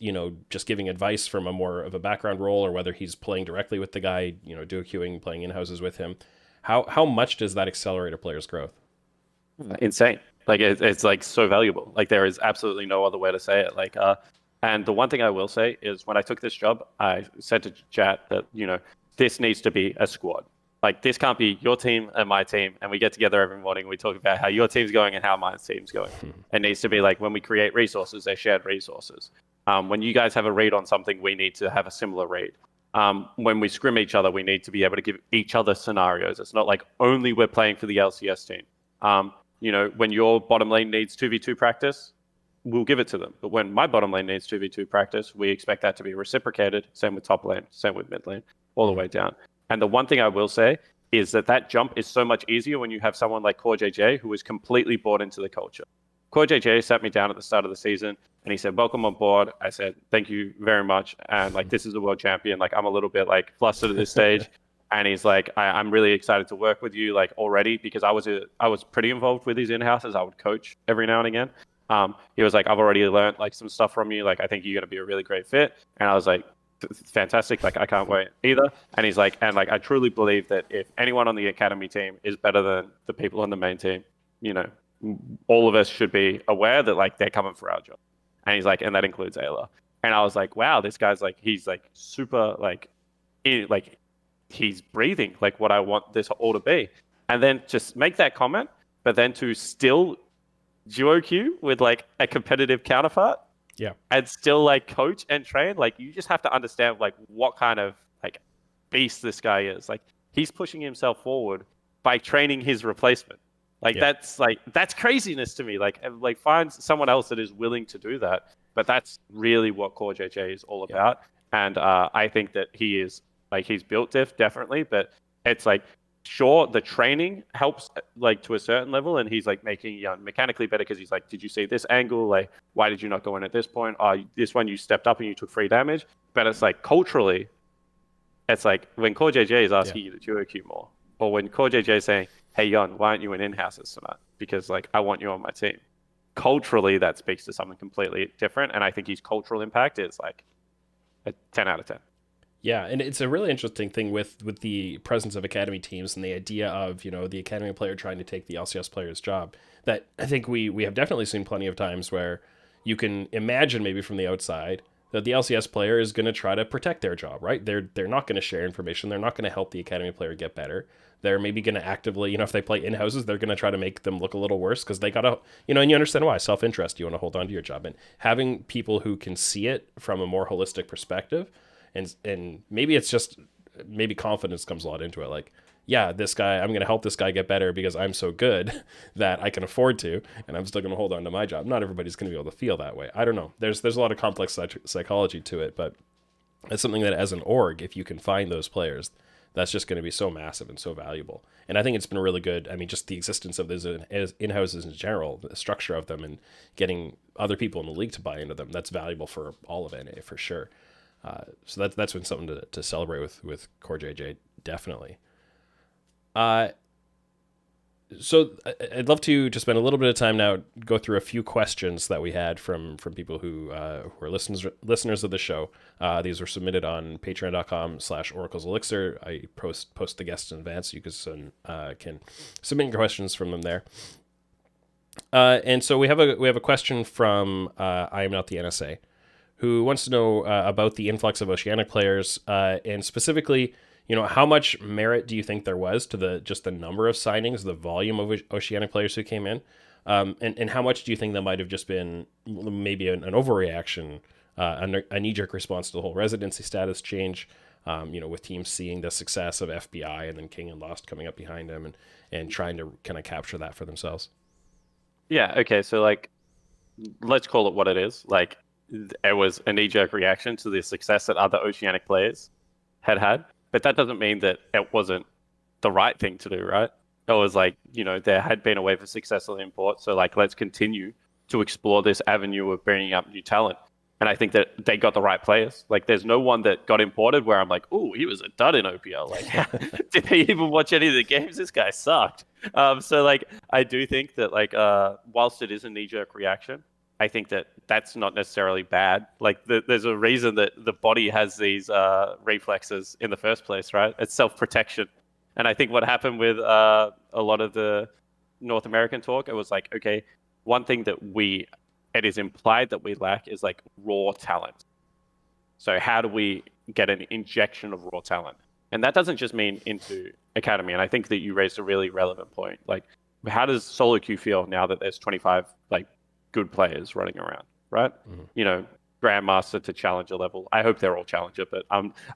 just giving advice from a more of a background role, or whether he's playing directly with the guy, duo queuing, playing in-houses with him. How much does that accelerate a player's growth? Insane. Like it's like so valuable. Like there is absolutely no other way to say it. Like, and the one thing I will say is, when I took this job, I said to chat that, this needs to be a squad. Like, this can't be your team and my team, and we get together every morning and we talk about how your team's going and how my team's going. It needs to be like, when we create resources, they're shared resources. When you guys have a read on something, we need to have a similar read. When we scrim each other, we need to be able to give each other scenarios. It's not like only we're playing for the LCS team. When your bottom lane needs 2v2 practice, we'll give it to them. But when my bottom lane needs 2v2 practice, we expect that to be reciprocated. Same with top lane, same with mid lane, all the way down. And the one thing I will say is that jump is so much easier when you have someone like CoreJJ, who is completely bought into the culture. CoreJJ sat me down at the start of the season and he said, welcome on board. I said, thank you very much. And like, this is the world champion. Like, I'm a little bit like flustered at this stage. And he's like, I'm really excited to work with you, like, already, because I was pretty involved with these in-houses. I would coach every now and again. He was like, I've already learned like some stuff from you. Like, I think you're going to be a really great fit. And I was like, fantastic. Like, I can't wait either. And he's like, I truly believe that if anyone on the academy team is better than the people on the main team, all of us should be aware that like they're coming for our job. And he's like, and that includes Eyla. And I was like, wow, this guy's like, he's like super like, he's breathing like what I want this all to be. And then just make that comment, but then to still duo queue with like a competitive counterpart. Yeah. And still like coach and train. Like, you just have to understand like what kind of like beast this guy is. Like, he's pushing himself forward by training his replacement. Like, that's craziness to me. Like find someone else that is willing to do that. But that's really what CoreJJ is all about. And I think that he is like, he's built definitely, but it's like, sure, the training helps like to a certain level, and he's like making mechanically better, because he's like, did you see this angle? Like, why did you not go in at this point? This one you stepped up and you took free damage. But it's like, culturally, it's like when CoreJJ is asking you to duo queue more, or when CoreJJ is saying, hey Yeon, why aren't you in in-houses tonight? Because like, I want you on my team. Culturally, that speaks to something completely different, and I think his cultural impact is like a 10 out of 10. Yeah, and it's a really interesting thing with the presence of academy teams and the idea of, the academy player trying to take the LCS player's job, that I think we have definitely seen plenty of times where you can imagine maybe from the outside that the LCS player is going to try to protect their job, right? They're not going to share information. They're not going to help the academy player get better. They're maybe going to actively, if they play in-houses, they're going to try to make them look a little worse because they got to, and you understand why, self-interest, you want to hold on to your job. And having people who can see it from a more holistic perspective, and maybe it's just, maybe confidence comes a lot into it. Like, yeah, this guy, I'm going to help this guy get better because I'm so good that I can afford to, and I'm still going to hold on to my job. Not everybody's going to be able to feel that way. I don't know. There's a lot of complex psychology to it, but That's something that as an org, if you can find those players, that's just going to be so massive and so valuable. And I think it's been really good. I mean, just the existence of those in-houses in general, the structure of them, and getting other people in the league to buy into them, that's valuable for all of NA for sure. So that's been something to celebrate with CoreJJ, definitely. So I'd love to spend a little bit of time now, go through a few questions that we had from people who are listeners of the show. These were submitted on patreon.com/oracle-elixir. I post the guests in advance, so you can submit your questions from them there. And so we have a question from IamnottheNSA, who wants to know about the influx of Oceanic players, and specifically, how much merit do you think there was to the number of signings, the volume of Oceanic players who came in, and how much do you think that might have just been maybe an overreaction, a knee-jerk response to the whole residency status change, with teams seeing the success of FBI and then King and Lost coming up behind them and trying to kind of capture that for themselves? Yeah. Okay. So let's call it what it is. It was a knee-jerk reaction to the success that other Oceanic players had. But that doesn't mean that it wasn't the right thing to do, right? It was there had been a wave of successful import. So let's continue to explore this avenue of bringing up new talent. And I think that they got the right players. There's no one that got imported where I'm like, oh, he was a dud in OPL. Did they even watch any of the games? This guy sucked. So I do think that whilst it is a knee-jerk reaction, I think that that's not necessarily bad. There's a reason that the body has these reflexes in the first place, right? It's self-protection. And I think what happened with a lot of the North American talk, it was okay, one thing that it is implied that we lack is raw talent. So how do we get an injection of raw talent? And that doesn't just mean into Academy. And I think that you raised a really relevant point. How does solo queue feel now that there's 25 good players running around, right? Mm-hmm. Grandmaster to challenger level. I hope they're all challenger, but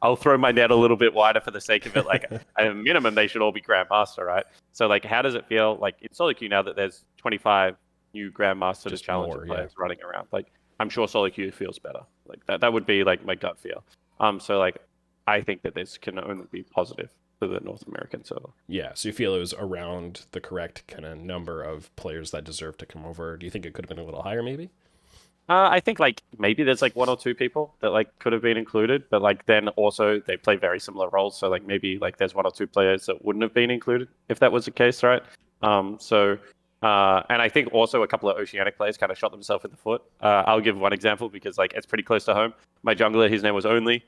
I'll throw my net a little bit wider for the sake of it. At a minimum, they should all be grandmaster, right? So how does it feel in solo queue now that there's 25 new grandmaster to challenger players running around? I'm sure solo queue feels better. That would be my gut feel. So I think that this can only be positive for the North American server. Yeah, so you feel it was around the correct kind of number of players that deserve to come over. Do you think it could have been a little higher, maybe? I think maybe there's one or two people that could have been included, but then also they play very similar roles. So maybe there's one or two players that wouldn't have been included if that was the case, right? And I think also a couple of Oceanic players kind of shot themselves in the foot. I'll give one example because it's pretty close to home. My jungler, his name was Only.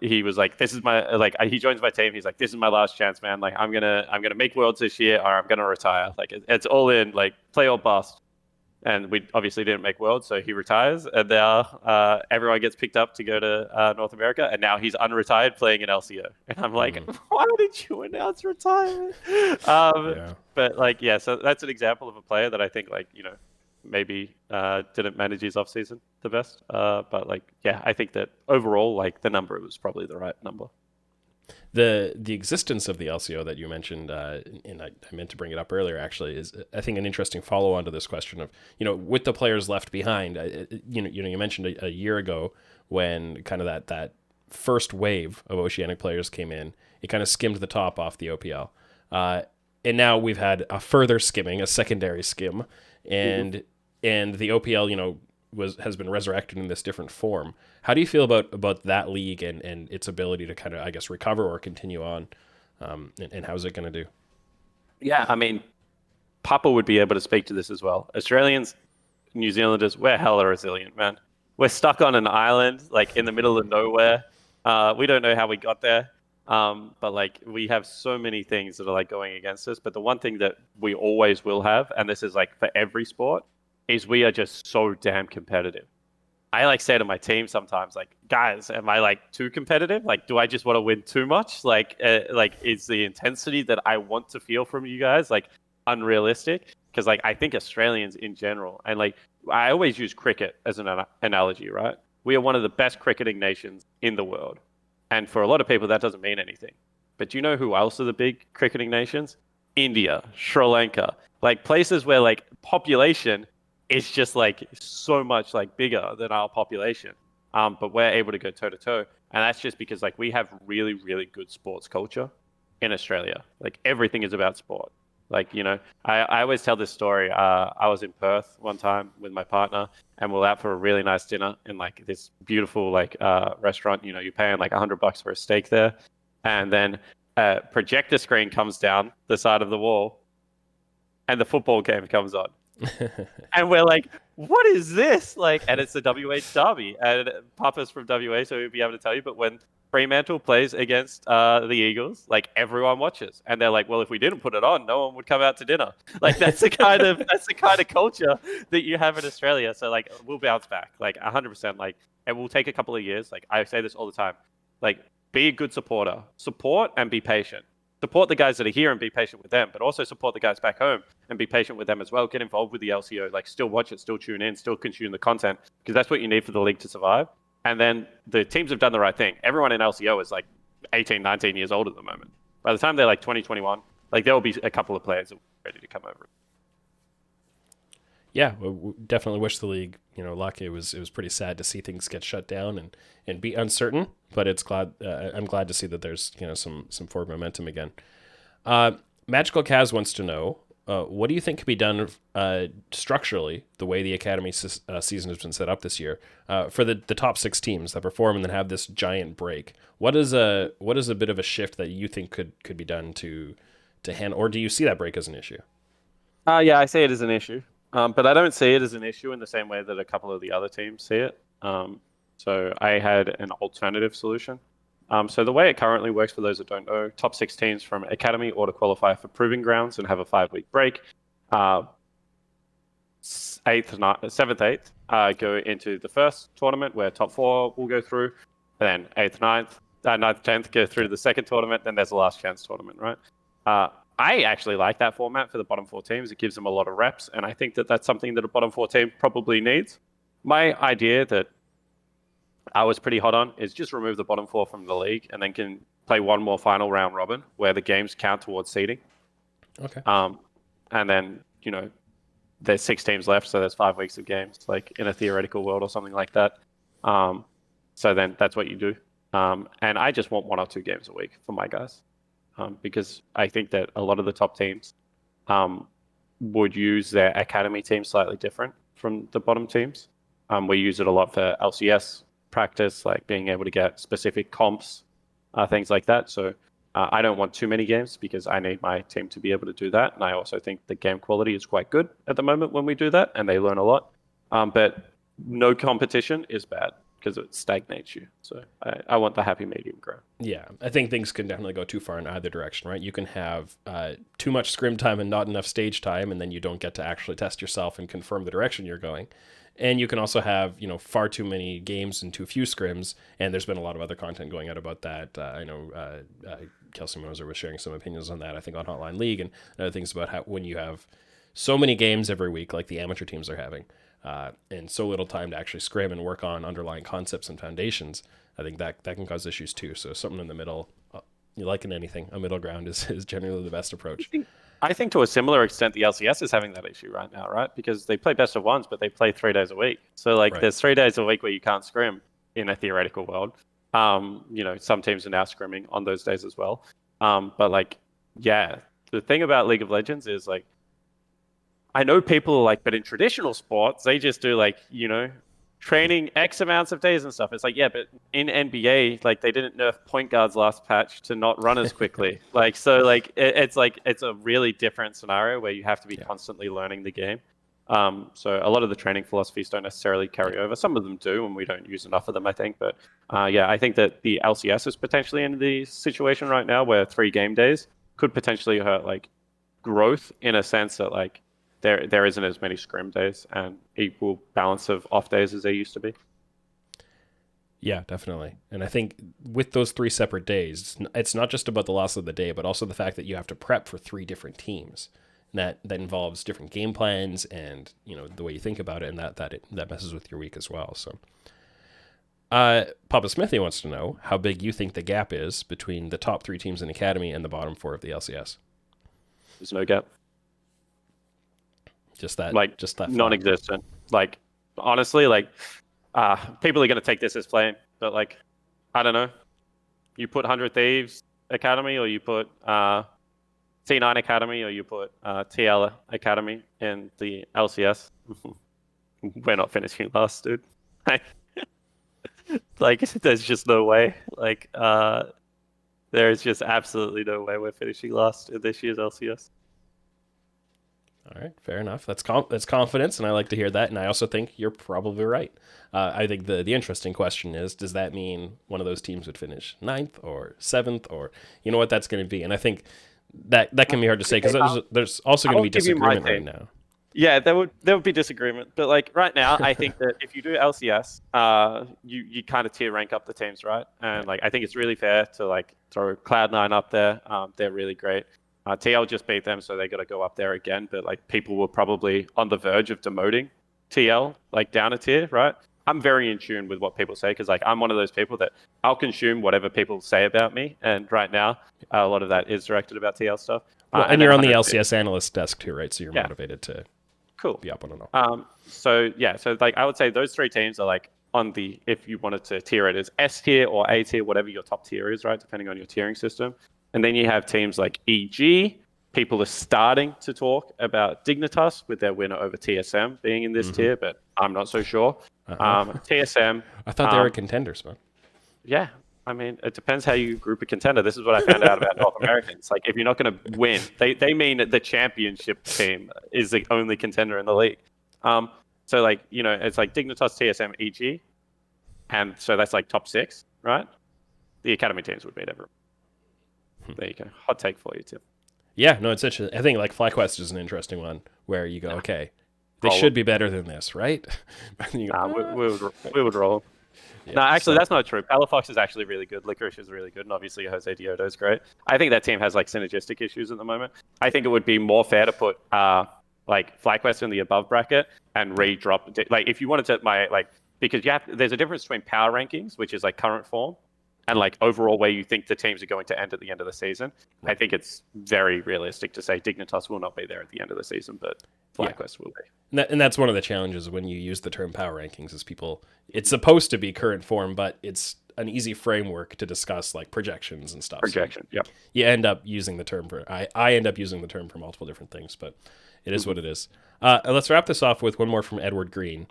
He was this is my he joins my team. He's this is my last chance, man. I'm gonna make worlds this year, or I'm gonna retire. It's all in, play or bust. And we obviously didn't make worlds, so he retires, and now everyone gets picked up to go to North America, and now he's unretired playing in LCO. And I'm why did you announce retirement? But so that's an example of a player that I think maybe didn't manage his off season the best. But I think that overall the number was probably the right number. The existence of the LCO that you mentioned, and I meant to bring it up earlier actually, is I think an interesting follow on to this question of with the players left behind. You mentioned a year ago when kind of that first wave of Oceanic players came in, it kind of skimmed the top off the OPL, and now we've had a further skimming, a secondary skim, and the OPL has been resurrected in this different form. How do you feel about that league and its ability to kind of, I guess, recover or continue on? And how's it going to do? Yeah, I mean, Papa would be able to speak to this as well. Australians, New Zealanders, we're hella resilient, man. We're stuck on an island, in the middle of nowhere. We don't know how we got there. But we have so many things that are going against us. But the one thing that we always will have, and this is for every sport, is we are just so damn competitive. I say to my team sometimes, guys, am I too competitive? Do I just want to win too much? Is the intensity that I want to feel from you guys unrealistic? Because I think Australians in general, and I always use cricket as an analogy, right? We are one of the best cricketing nations in the world, and for a lot of people that doesn't mean anything. But do you know who else are the big cricketing nations? India, Sri Lanka, places where population. It's just so much bigger than our population. but we're able to go toe to toe, and that's just because like we have really, really good sports culture in Australia. Like everything is about sport. Like, you know, I always tell this story. I was in Perth one time with my partner, and we're out for a really nice dinner in like this beautiful like restaurant. You know, you're paying like $100 for a steak there, and then a projector screen comes down the side of the wall, and the football game comes on. And we're like, what is this? Like, and it's the WH Derby. And Papa's from WA, so he'll be able to tell you. But when Fremantle plays against the Eagles, like everyone watches. And they're like, well, if we didn't put it on, no one would come out to dinner. Like that's the kind of culture that you have in Australia. So like we'll bounce back. Like 100%. Like it will take a couple of years. Like I say this all the time. Like be a good supporter. Support and be patient. Support the guys that are here and be patient with them, but also support the guys back home and be patient with them as well. Get involved with the LCO, like still watch it, still tune in, still consume the content, because that's what you need for the league to survive. And then the teams have done the right thing. Everyone in LCO is like 18, 19 years old at the moment. By the time they're like 20, 21, like there will be a couple of players that are ready to come over. Yeah, we definitely wish the league, luck. It was pretty sad to see things get shut down and be uncertain, but I'm glad to see that there's some forward momentum again. MagicalQaz wants to know, what do you think could be done structurally, the way the Academy season has been set up this year, for the top 6 teams that perform and then have this giant break? What is a bit of a shift that you think could be done to handle, or do you see that break as an issue? Yeah, I see it as an issue. But I don't see it as an issue in the same way that a couple of the other teams see it. So I had an alternative solution. So the way it currently works, for those that don't know, top 6 teams from Academy auto qualify for Proving Grounds and have a 5-week break. 7th, 8th go into the first tournament where top 4 will go through. Then 8th, 9th, 9th, 10th go through to the second tournament. Then there's a last chance tournament, right? I actually like that format for the bottom 4 teams. It gives them a lot of reps, and I think that that's something that a bottom 4 team probably needs. My idea that I was pretty hot on is just remove the bottom 4 from the league and then can play one more final round robin where the games count towards seeding. Okay. And then, there's 6 teams left, so there's 5 weeks of games, like in a theoretical world or something like that. So then that's what you do. And I just want 1 or 2 games a week for my guys. Because I think that a lot of the top teams would use their academy team slightly different from the bottom teams. We use it a lot for LCS practice, like being able to get specific comps, things like that. So I don't want too many games because I need my team to be able to do that. And I also think the game quality is quite good at the moment when we do that, and they learn a lot. But no competition is bad, because it stagnates you. So I want the happy medium ground. Yeah, I think things can definitely go too far in either direction, right? You can have too much scrim time and not enough stage time, and then you don't get to actually test yourself and confirm the direction you're going. And you can also have, far too many games and too few scrims, and there's been a lot of other content going out about that. I know Kelsey Moser was sharing some opinions on that, I think, on Hotline League, and other things about how when you have so many games every week, like the amateur teams are having, and so little time to actually scrim and work on underlying concepts and foundations, I think that can cause issues too. So something in the middle, like in anything, a middle ground is generally the best approach. I think to a similar extent, the LCS is having that issue right now, right? Because they play best of ones, but they play 3 days a week. So right. There's 3 days a week where you can't scrim in a theoretical world. Some teams are now scrimming on those days as well. But the thing about League of Legends is I know people are but in traditional sports, they just do training X amounts of days and stuff. It's but in NBA, they didn't nerf point guards last patch to not run as quickly. It's a really different scenario where you have to be constantly learning the game. So a lot of the training philosophies don't necessarily carry over. Some of them do, and we don't use enough of them, I think. But I think that the LCS is potentially in the situation right now where 3 game days could potentially hurt growth, in a sense that there isn't as many scrim days and equal balance of off days as there used to be. Yeah, definitely. And I think with those 3 separate days, it's not just about the loss of the day, but also the fact that you have to prep for 3 different teams. And that involves different game plans and, the way you think about it, and that messes with your week as well. So PapaSmithy wants to know how big you think the gap is between the top 3 teams in Academy and the bottom 4 of the LCS. There's no gap. Just that non-existent. Honestly, people are going to take this as flame, but like, I don't know. You put 100 Thieves Academy, or you put T9 Academy, or you put TL Academy in the LCS. We're not finishing last, dude. Like, there's just no way. Like, there's just absolutely no way we're finishing last in this year's LCS. All right, fair enough. That's confidence, and I like to hear that. And I also think you're probably right. I think the interesting question is, does that mean one of those teams would finish 9th or 7th, or you know what that's going to be? And I think that can be hard to say because there's also going to be disagreement right now. Yeah, there would be disagreement, but like right now, I think that if you do LCS, you kind of tier rank up the teams, right? And like I think it's really fair to like throw Cloud9 up there. They're really great. TL just beat them, so they got to go up there again. But like people were probably on the verge of demoting TL like down a tier, right? I'm very in tune with what people say because like I'm one of those people that I'll consume whatever people say about me, and right now a lot of that is directed about TL stuff. And you're on the LCS analyst desk too, right? So you're motivated to be up on it all. So like I would say those 3 teams are like on the, if you wanted to tier it as S tier or A tier, whatever your top tier is, right? Depending on your tiering system. And then you have teams like EG. People are starting to talk about Dignitas with their winner over TSM being in this tier, but I'm not so sure. TSM. I thought they were contenders, man. Yeah. I mean, it depends how you group a contender. This is what I found out about North Americans. Like, if you're not going to win, they mean that the championship team is the only contender in the league. So, like, you know, it's like Dignitas, TSM, EG. And so that's like top 6, right? The Academy teams would beat everyone. There you go. Hot take for you, Tim. Yeah, no, it's interesting. I think like FlyQuest is an interesting one where you go, okay, they should be better than this, right? We would roll. Yeah, no, actually, that's not true. Palafox is actually really good. Licorice is really good, and obviously Jose Diodo is great. I think that team has like synergistic issues at the moment. I think it would be more fair to put like FlyQuest in the above bracket and re-drop. Like, if you wanted to, because there's a difference between power rankings, which is like current form, and like overall where you think the teams are going to end at the end of the season. I think it's very realistic to say Dignitas will not be there at the end of the season, but FlyQuest will be. And that's one of the challenges when you use the term power rankings is it's supposed to be current form, but it's an easy framework to discuss like projections and stuff. You end up using the term I end up using the term for multiple different things, but it is what it is. Let's wrap this off with one more from Edward Greene.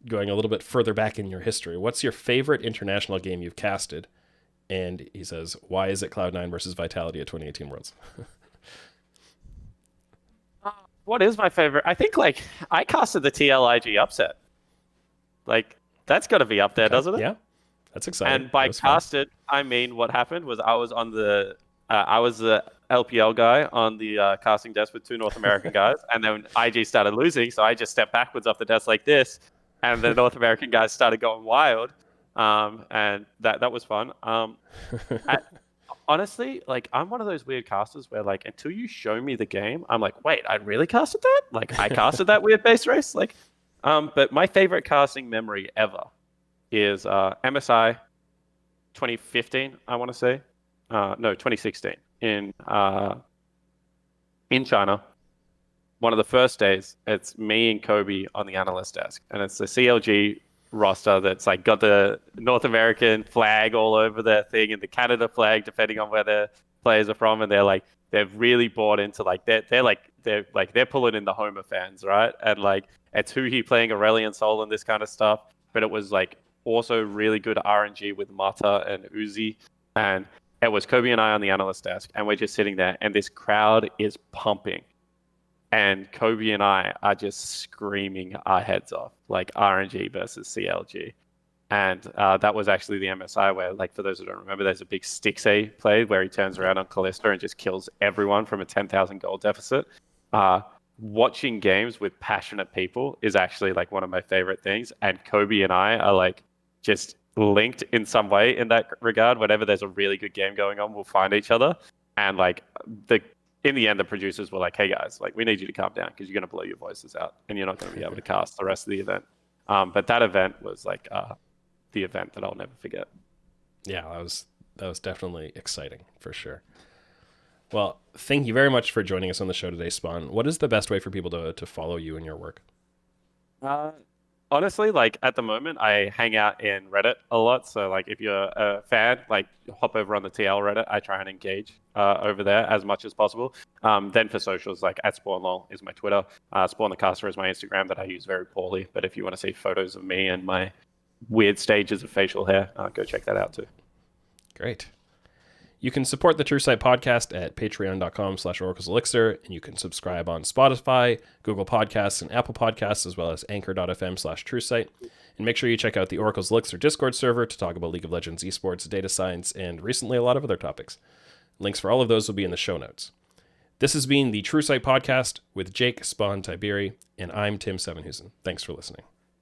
Going a little bit further back in your history, what's your favorite international game you've casted? And he says, why is it Cloud9 versus Vitality at 2018 Worlds? What is my favorite? I think like I casted the TLIG upset. Like that's got to be up there, doesn't it? Yeah, that's exciting. And by casted, I mean what happened was I was the LPL guy on the casting desk with 2 North American guys, and then IG started losing, so I just stepped backwards off the desk like this, and the North American guys started going wild, and that was fun. Honestly, like I'm one of those weird casters where like until you show me the game, I'm like, wait, I really casted that? Like I casted that weird base race? Like, but my favorite casting memory ever is MSI 2015, I want to say. No, 2016 in China. One of the first days, it's me and Kobe on the analyst desk, and it's the CLG roster that's like got the North American flag all over their thing and the Canada flag, depending on where their players are from, and they've really bought into like they're pulling in the Homer fans, right? And like it's Huhi playing Aurelion Sol and this kind of stuff, but it was like also really good RNG with Mata and Uzi, and it was Kobe and I on the analyst desk, and we're just sitting there, and this crowd is pumping. And Kobe and I are just screaming our heads off, like RNG versus CLG. And that was actually the MSI where, like, for those who don't remember, there's a big Stixay play where he turns around on Kalista and just kills everyone from a 10,000 gold deficit. Watching games with passionate people is actually, like, one of my favorite things. And Kobe and I are, like, just linked in some way in that regard. Whenever there's a really good game going on, we'll find each other. And, like, in the end, the producers were like, hey, guys, like, we need you to calm down because you're going to blow your voices out and you're not going to be able to cast the rest of the event. But that event was, like, the event that I'll never forget. Yeah, that was definitely exciting for sure. Well, thank you very much for joining us on the show today, Spawn. What is the best way for people to follow you and your work? Honestly, like at the moment, I hang out in Reddit a lot. So like, if you're a fan, like hop over on the TL Reddit. I try and engage over there as much as possible. Then for socials, like @SpawnLol is my Twitter. Spawn the Caster is my Instagram that I use very poorly. But if you want to see photos of me and my weird stages of facial hair, go check that out too. Great. You can support the TrueSight podcast at patreon.com/oracleselixir, and you can subscribe on Spotify, Google Podcasts, and Apple Podcasts, as well as anchor.fm/TrueSight. And make sure you check out the Oracle's Elixir Discord server to talk about League of Legends esports, data science, and recently a lot of other topics. Links for all of those will be in the show notes. This has been the TrueSight podcast with Jake, Spawn, Tiberi, and I'm Tim Sevenhusen. Thanks for listening.